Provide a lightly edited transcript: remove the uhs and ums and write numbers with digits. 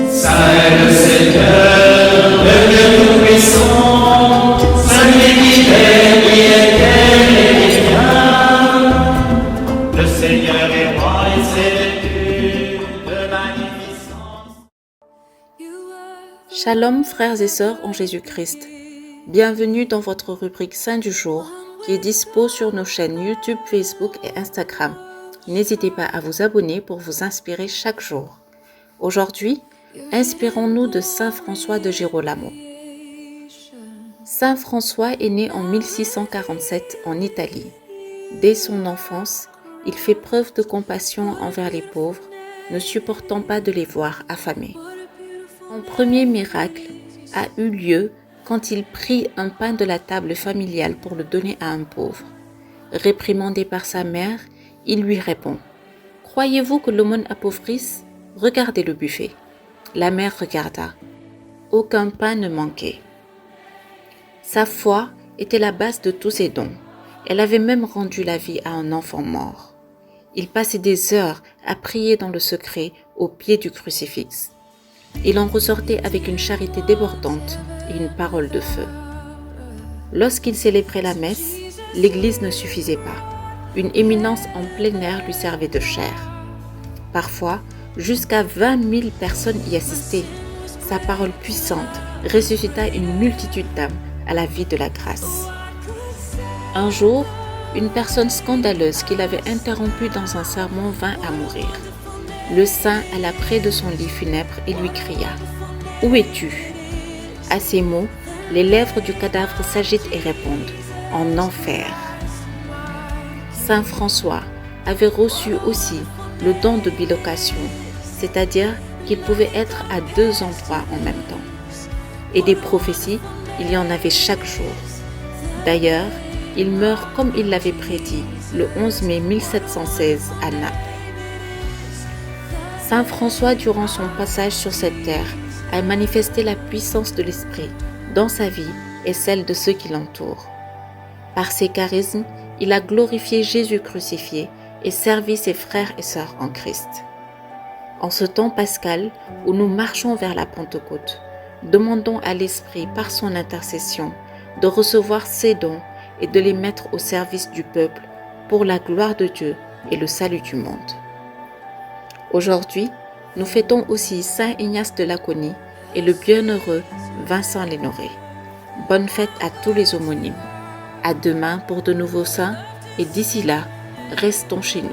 Saint est le Seigneur, le Dieu Tout-Puissant, celui qui est, qui était et qui vient. Le Seigneur est roi et s'est vêtu de magnificence. Shalom frères et sœurs en Jésus-Christ. Bienvenue dans votre rubrique Saint du jour qui est dispo sur nos chaînes YouTube, Facebook et Instagram. N'hésitez pas à vous abonner pour vous inspirer chaque jour. Aujourd'hui, inspirons-nous de Saint François de Girolamo. Saint François est né en 1647 en Italie. Dès son enfance, il fait preuve de compassion envers les pauvres, ne supportant pas de les voir affamés. Son premier miracle a eu lieu quand il prit un pain de la table familiale pour le donner à un pauvre. Réprimandé par sa mère, il lui répond « Croyez-vous que l'aumône appauvrisse ? Regardez le buffet. » La mère regarda. Aucun pain ne manquait. Sa foi était la base de tous ses dons. Elle avait même rendu la vie à un enfant mort. Il passait des heures à prier dans le secret au pied du crucifix. Il en ressortait avec une charité débordante et une parole de feu. Lorsqu'il célébrait la messe, l'église ne suffisait pas. Une éminence en plein air lui servait de chair. Parfois, jusqu'à 20 000 personnes y assistaient. Sa parole puissante ressuscita une multitude d'âmes à la vie de la grâce. Un jour, une personne scandaleuse qui l'avait interrompu dans un sermon vint à mourir. Le saint alla près de son lit funèbre et lui cria « Où es-tu » À ces mots, les lèvres du cadavre s'agitent et répondent « En enfer ». Saint François avait reçu aussi le don de bilocation, c'est-à-dire qu'il pouvait être à deux endroits en même temps. Et des prophéties, il y en avait chaque jour. D'ailleurs, il meurt comme il l'avait prédit, le 11 mai 1716 à Naples. Saint François, durant son passage sur cette terre, a manifesté la puissance de l'Esprit dans sa vie et celle de ceux qui l'entourent. Par ses charismes, il a glorifié Jésus crucifié et servi ses frères et sœurs en Christ. En ce temps pascal où nous marchons vers la Pentecôte, demandons à l'Esprit par son intercession de recevoir ses dons et de les mettre au service du peuple pour la gloire de Dieu et le salut du monde. Aujourd'hui, nous fêtons aussi Saint Ignace de Laconie et le bienheureux Vincent Lénoré. Bonne fête à tous les homonymes. À demain pour de nouveaux saints et d'ici là, restons chez nous.